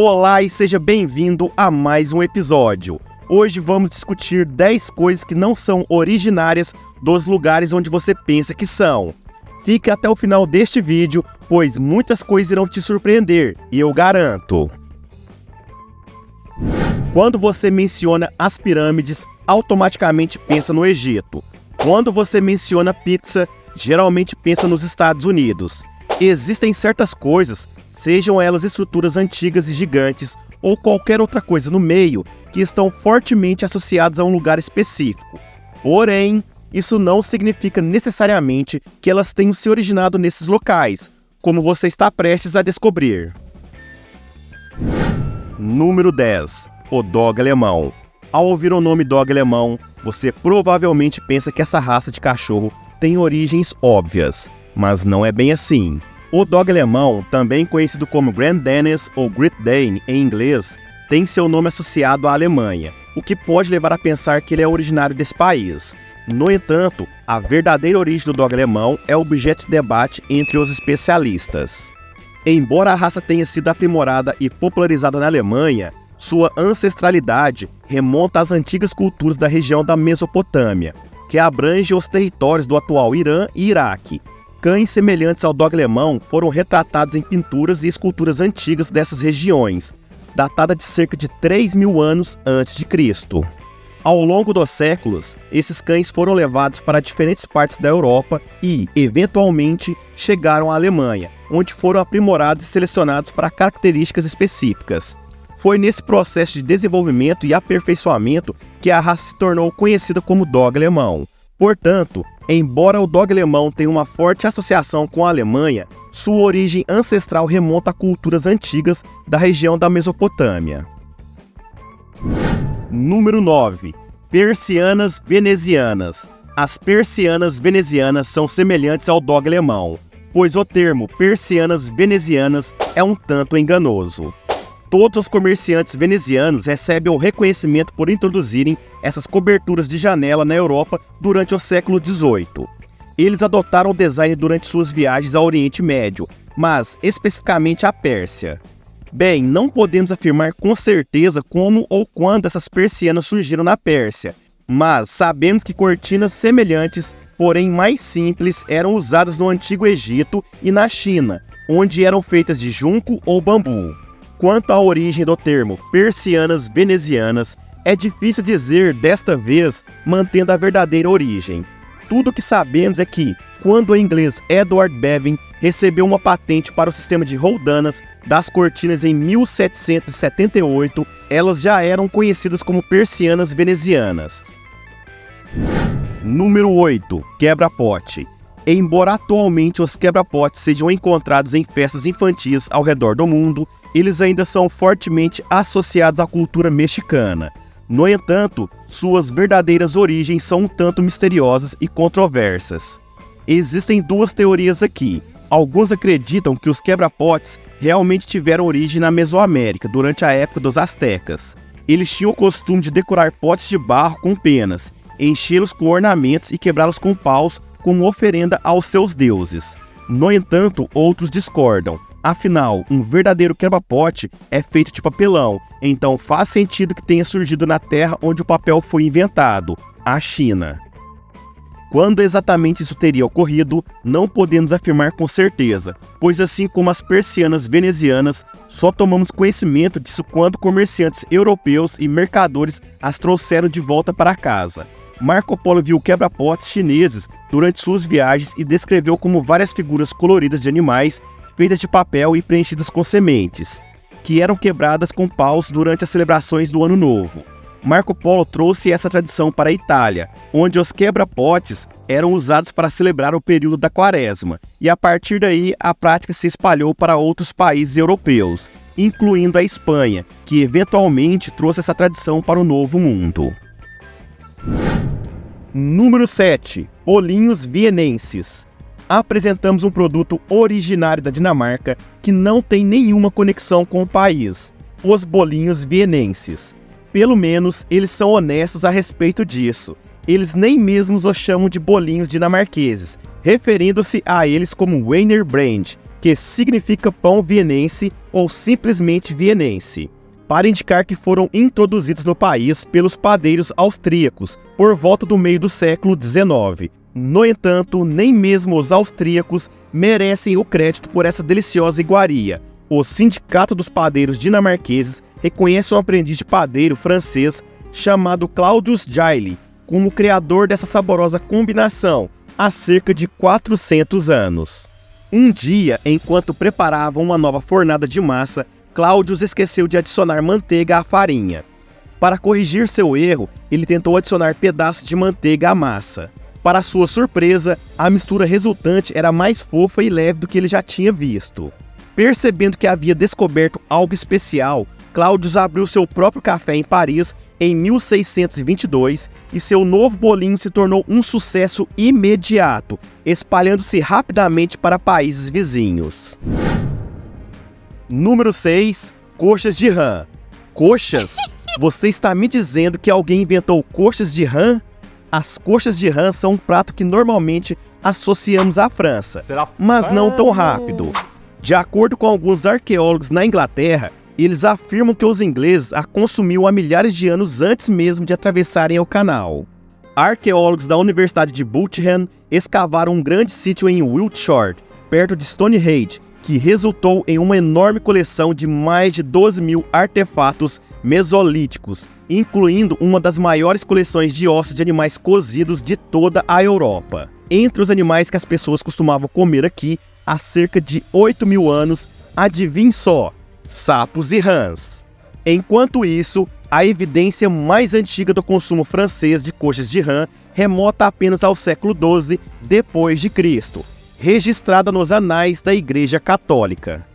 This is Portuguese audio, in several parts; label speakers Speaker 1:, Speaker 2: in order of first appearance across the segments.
Speaker 1: Olá e seja bem-vindo a mais um episódio. Hoje vamos discutir 10 coisas que não são originárias dos lugares onde você pensa que são. Fique até o final deste vídeo, pois muitas coisas irão te surpreender, e eu garanto. Quando você menciona as pirâmides, automaticamente pensa no Egito. Quando você menciona pizza, geralmente pensa nos Estados Unidos. Existem certas coisas, sejam elas estruturas antigas e gigantes ou qualquer outra coisa no meio, que estão fortemente associadas a um lugar específico. Porém, isso não significa necessariamente que elas tenham se originado nesses locais, como você está prestes a descobrir. Número 10. O Dog Alemão. Ao ouvir o nome Dog Alemão, você provavelmente pensa que essa raça de cachorro tem origens óbvias, mas não é bem assim. O Dog Alemão, também conhecido como Grand Danish ou Great Dane em inglês, tem seu nome associado à Alemanha, o que pode levar a pensar que ele é originário desse país. No entanto, a verdadeira origem do Dog Alemão é objeto de debate entre os especialistas. Embora a raça tenha sido aprimorada e popularizada na Alemanha, sua ancestralidade remonta às antigas culturas da região da Mesopotâmia, que abrange os territórios do atual Irã e Iraque. Cães semelhantes ao Dog Alemão foram retratados em pinturas e esculturas antigas dessas regiões, datada de cerca de 3.000 anos antes de Cristo. Ao longo dos séculos, esses cães foram levados para diferentes partes da Europa e, eventualmente, chegaram à Alemanha, onde foram aprimorados e selecionados para características específicas. Foi nesse processo de desenvolvimento e aperfeiçoamento que a raça se tornou conhecida como Dog Alemão. Portanto, embora o Dog Alemão tenha uma forte associação com a Alemanha, sua origem ancestral remonta a culturas antigas da região da Mesopotâmia. Número 9. Persianas venezianas. As persianas venezianas são semelhantes ao Dog Alemão, pois o termo persianas venezianas é um tanto enganoso. Todos os comerciantes venezianos recebem o reconhecimento por introduzirem essas coberturas de janela na Europa durante o século XVIII. Eles adotaram o design durante suas viagens ao Oriente Médio, mas especificamente à Pérsia. Bem, não podemos afirmar com certeza como ou quando essas persianas surgiram na Pérsia, mas sabemos que cortinas semelhantes, porém mais simples, eram usadas no Antigo Egito e na China, onde eram feitas de junco ou bambu. Quanto à origem do termo persianas venezianas, é difícil dizer desta vez, mantendo a verdadeira origem. Tudo o que sabemos é que, quando o inglês Edward Bevan recebeu uma patente para o sistema de roldanas das cortinas em 1778, elas já eram conhecidas como persianas venezianas. Número 8. Quebra-pote. Embora atualmente os quebra-potes sejam encontrados em festas infantis ao redor do mundo, eles ainda são fortemente associados à cultura mexicana. No entanto, suas verdadeiras origens são um tanto misteriosas e controversas. Existem duas teorias aqui. Alguns acreditam que os quebra-potes realmente tiveram origem na Mesoamérica durante a época dos astecas. Eles tinham o costume de decorar potes de barro com penas, enchê-los com ornamentos e quebrá-los com paus como oferenda aos seus deuses. No entanto, outros discordam. Afinal, um verdadeiro quebra-pote é feito de papelão, então faz sentido que tenha surgido na terra onde o papel foi inventado, a China. Quando exatamente isso teria ocorrido, não podemos afirmar com certeza, pois assim como as persianas venezianas, só tomamos conhecimento disso quando comerciantes europeus e mercadores as trouxeram de volta para casa. Marco Polo viu quebra-potes chineses durante suas viagens e descreveu como várias figuras coloridas de animais feitas de papel e preenchidas com sementes, que eram quebradas com paus durante as celebrações do Ano Novo. Marco Polo trouxe essa tradição para a Itália, onde os quebra-potes eram usados para celebrar o período da Quaresma, e a partir daí a prática se espalhou para outros países europeus, incluindo a Espanha, que eventualmente trouxe essa tradição para o Novo Mundo. Número 7. Bolinhos vienenses. Apresentamos um produto originário da Dinamarca que não tem nenhuma conexão com o país, os bolinhos vienenses. Pelo menos eles são honestos a respeito disso. Eles nem mesmo os chamam de bolinhos dinamarqueses, referindo-se a eles como Wiener Brand, que significa pão vienense ou simplesmente vienense, para indicar que foram introduzidos no país pelos padeiros austríacos por volta do meio do século XIX. No entanto, nem mesmo os austríacos merecem o crédito por essa deliciosa iguaria. O Sindicato dos Padeiros Dinamarqueses reconhece um aprendiz de padeiro francês chamado Claudius Jailly como criador dessa saborosa combinação há cerca de 400 anos. Um dia, enquanto preparava uma nova fornada de massa, Claudius esqueceu de adicionar manteiga à farinha. Para corrigir seu erro, ele tentou adicionar pedaços de manteiga à massa. Para sua surpresa, a mistura resultante era mais fofa e leve do que ele já tinha visto. Percebendo que havia descoberto algo especial, Claudius abriu seu próprio café em Paris em 1622 e seu novo bolinho se tornou um sucesso imediato, espalhando-se rapidamente para países vizinhos. Número 6. Coxas de rã. Coxas? Você está me dizendo que alguém inventou coxas de rã? As coxas de rã são um prato que normalmente associamos à França, mas não tão rápido. De acordo com alguns arqueólogos na Inglaterra, eles afirmam que os ingleses a consumiam há milhares de anos antes mesmo de atravessarem o canal. Arqueólogos da Universidade de Buckingham escavaram um grande sítio em Wiltshire, perto de Stonehenge, que resultou em uma enorme coleção de mais de 12.000 artefatos mesolíticos, incluindo uma das maiores coleções de ossos de animais cozidos de toda a Europa. Entre os animais que as pessoas costumavam comer aqui há cerca de 8.000 anos, adivinhe só, sapos e rãs. Enquanto isso, a evidência mais antiga do consumo francês de coxas de rã remota apenas ao século XII depois de Cristo, registrada nos anais da Igreja Católica.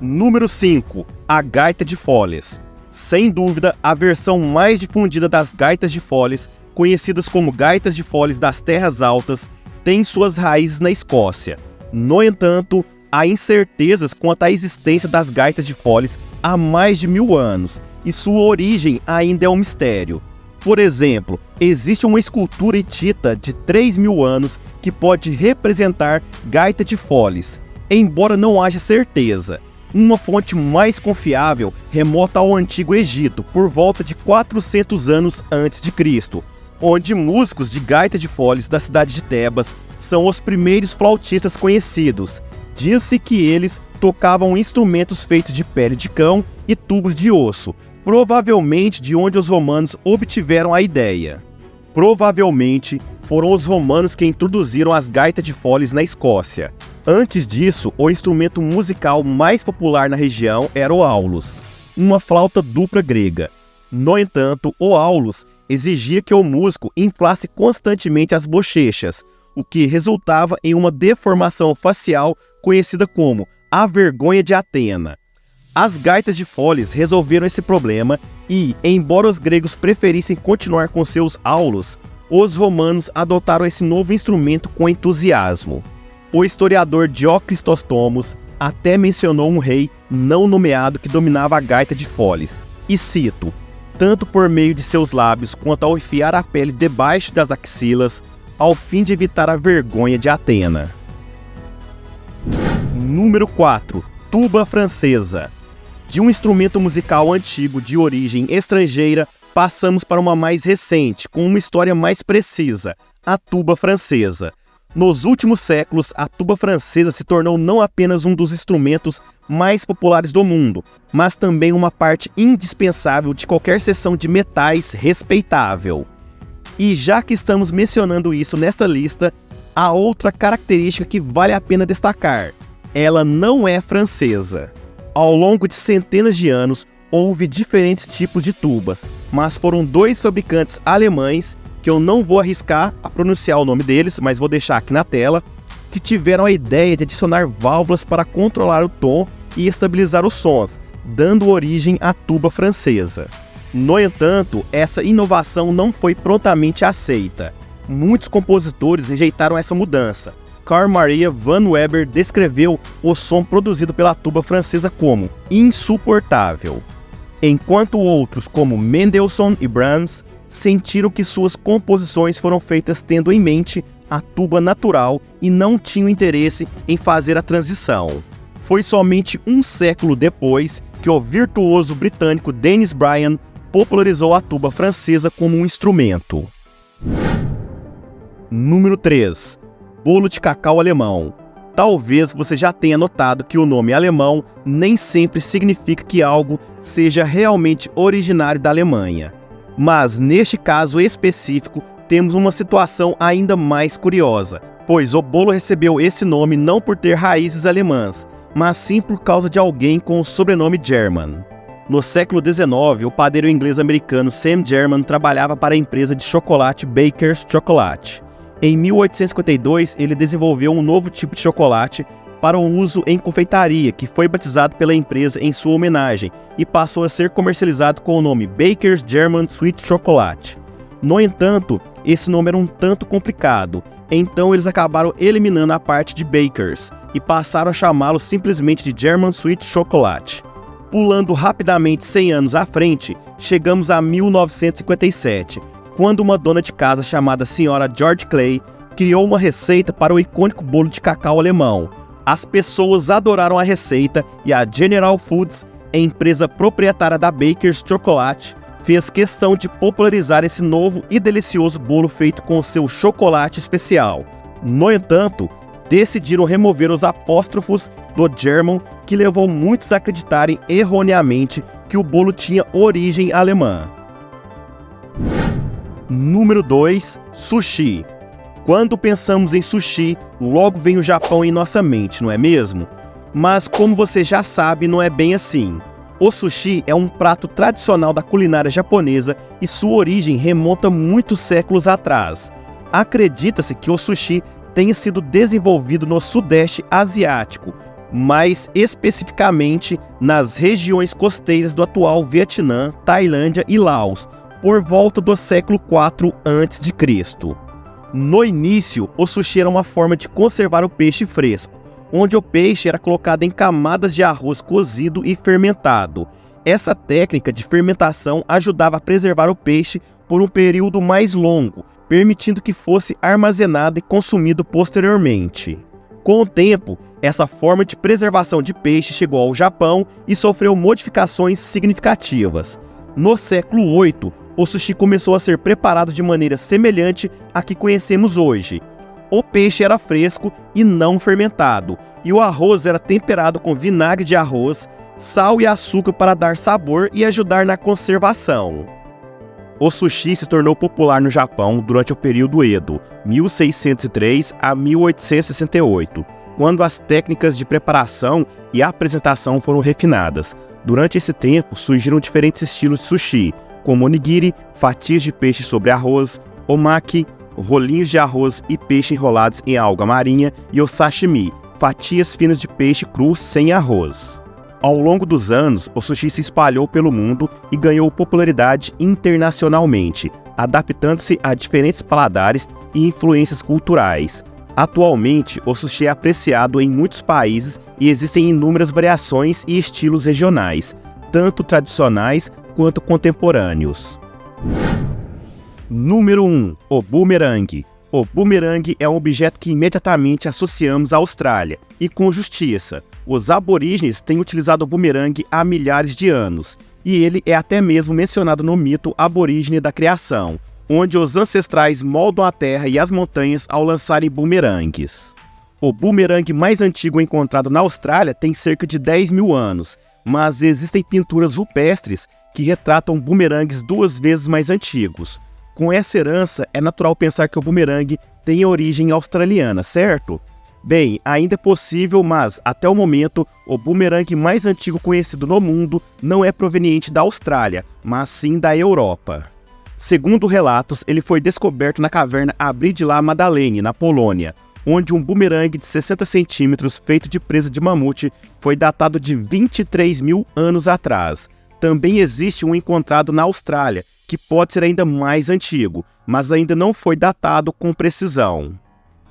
Speaker 1: Número 5. A gaita de foles. Sem dúvida, a versão mais difundida das gaitas de foles, conhecidas como gaitas de foles das terras altas, tem suas raízes na Escócia. No entanto, há incertezas quanto à existência das gaitas de foles há mais de 1000 anos, e sua origem ainda é um mistério. Por exemplo, existe uma escultura hitita de 3.000 anos que pode representar gaita de foles, embora não haja certeza. Uma fonte mais confiável remota ao Antigo Egito, por volta de 400 anos antes de Cristo, onde músicos de gaita de foles da cidade de Tebas são os primeiros flautistas conhecidos. Diz-se que eles tocavam instrumentos feitos de pele de cão e tubos de osso, provavelmente de onde os romanos obtiveram a ideia. Provavelmente foram os romanos que introduziram as gaitas de foles na Escócia. Antes disso, o instrumento musical mais popular na região era o aulos, uma flauta dupla grega. No entanto, o aulos exigia que o músico inflasse constantemente as bochechas, o que resultava em uma deformação facial conhecida como a vergonha de Atena. As gaitas de foles resolveram esse problema e, embora os gregos preferissem continuar com seus aulos, os romanos adotaram esse novo instrumento com entusiasmo. O historiador Diocristóstomos até mencionou um rei não nomeado que dominava a gaita de foles, e cito: tanto por meio de seus lábios quanto ao enfiar a pele debaixo das axilas, ao fim de evitar a vergonha de Atena. Número 4. Tuba francesa. De um instrumento musical antigo de origem estrangeira, passamos para uma mais recente, com uma história mais precisa, a tuba francesa. Nos últimos séculos, a tuba francesa se tornou não apenas um dos instrumentos mais populares do mundo, mas também uma parte indispensável de qualquer seção de metais respeitável. E já que estamos mencionando isso nessa lista, há outra característica que vale a pena destacar: ela não é francesa. Ao longo de centenas de anos, houve diferentes tipos de tubas, mas foram 2 fabricantes alemães, que eu não vou arriscar a pronunciar o nome deles, mas vou deixar aqui na tela, que tiveram a ideia de adicionar válvulas para controlar o tom e estabilizar os sons, dando origem à tuba francesa. No entanto, essa inovação não foi prontamente aceita. Muitos compositores rejeitaram essa mudança. Carl Maria van Weber descreveu o som produzido pela tuba francesa como insuportável, enquanto outros, como Mendelssohn e Brahms, sentiram que suas composições foram feitas tendo em mente a tuba natural e não tinham interesse em fazer a transição. Foi somente um século depois que o virtuoso britânico Dennis Bryan popularizou a tuba francesa como um instrumento. Número 3. Bolo de cacau alemão. Talvez você já tenha notado que o nome alemão nem sempre significa que algo seja realmente originário da Alemanha. Mas neste caso específico, temos uma situação ainda mais curiosa, pois o bolo recebeu esse nome não por ter raízes alemãs, mas sim por causa de alguém com o sobrenome German. No século XIX, o padeiro inglês-americano Sam German trabalhava para a empresa de chocolate Baker's Chocolate. Em 1852, ele desenvolveu um novo tipo de chocolate para o uso em confeitaria, que foi batizado pela empresa em sua homenagem e passou a ser comercializado com o nome Baker's German Sweet Chocolate. No entanto, esse nome era um tanto complicado, então eles acabaram eliminando a parte de Baker's e passaram a chamá-lo simplesmente de German Sweet Chocolate. Pulando rapidamente 100 anos à frente, chegamos a 1957, quando uma dona de casa chamada Sra. George Clay criou uma receita para o icônico bolo de cacau alemão. As pessoas adoraram a receita e a General Foods, a empresa proprietária da Baker's Chocolate, fez questão de popularizar esse novo e delicioso bolo feito com seu chocolate especial. No entanto, decidiram remover os apóstrofos do German, que levou muitos a acreditarem erroneamente que o bolo tinha origem alemã. Número 2. Sushi. Quando pensamos em sushi, logo vem o Japão em nossa mente, não é mesmo? Mas como você já sabe, não é bem assim. O sushi é um prato tradicional da culinária japonesa e sua origem remonta muitos séculos atrás. Acredita-se que o sushi tenha sido desenvolvido no Sudeste Asiático, mais especificamente nas regiões costeiras do atual Vietnã, Tailândia e Laos, por volta do século IV a.C. No início, o sushi era uma forma de conservar o peixe fresco, onde o peixe era colocado em camadas de arroz cozido e fermentado. Essa técnica de fermentação ajudava a preservar o peixe por um período mais longo, permitindo que fosse armazenado e consumido posteriormente. Com o tempo, essa forma de preservação de peixe chegou ao Japão e sofreu modificações significativas. No século VIII, o sushi começou a ser preparado de maneira semelhante à que conhecemos hoje. O peixe era fresco e não fermentado, e o arroz era temperado com vinagre de arroz, sal e açúcar para dar sabor e ajudar na conservação. O sushi se tornou popular no Japão durante o período Edo, 1603 a 1868, quando as técnicas de preparação e apresentação foram refinadas. Durante esse tempo, surgiram diferentes estilos de sushi, como onigiri, fatias de peixe sobre arroz, omaki, rolinhos de arroz e peixe enrolados em alga marinha, e o sashimi, fatias finas de peixe cru sem arroz. Ao longo dos anos, o sushi se espalhou pelo mundo e ganhou popularidade internacionalmente, adaptando-se a diferentes paladares e influências culturais. Atualmente, o sushi é apreciado em muitos países e existem inúmeras variações e estilos regionais, tanto tradicionais quanto contemporâneos. Número 1. O bumerangue. O bumerangue é um objeto que imediatamente associamos à Austrália, e com justiça. Os aborígenes têm utilizado o bumerangue há milhares de anos, e ele é até mesmo mencionado no mito aborígene da criação, onde os ancestrais moldam a terra e as montanhas ao lançarem bumerangues. O bumerangue mais antigo encontrado na Austrália tem cerca de 10 mil anos, mas existem pinturas rupestres que retratam bumerangues 2 vezes mais antigos. Com essa herança, é natural pensar que o bumerangue tem origem australiana, certo? Bem, ainda é possível, mas, até o momento, o bumerangue mais antigo conhecido no mundo não é proveniente da Austrália, mas sim da Europa. Segundo relatos, ele foi descoberto na caverna Abri de la Madeleine, na Polônia, onde um bumerangue de 60 centímetros feito de presa de mamute foi datado de 23 mil anos atrás. Também existe um encontrado na Austrália, que pode ser ainda mais antigo, mas ainda não foi datado com precisão.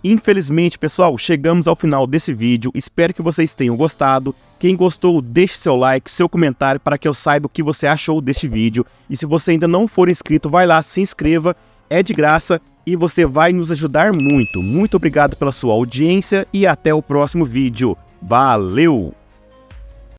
Speaker 1: Infelizmente, pessoal, chegamos ao final desse vídeo, espero que vocês tenham gostado. Quem gostou, deixe seu like, seu comentário para que eu saiba o que você achou deste vídeo. E se você ainda não for inscrito, vai lá, se inscreva é de graça e você vai nos ajudar muito. Muito obrigado pela sua audiência e até o próximo vídeo. Valeu!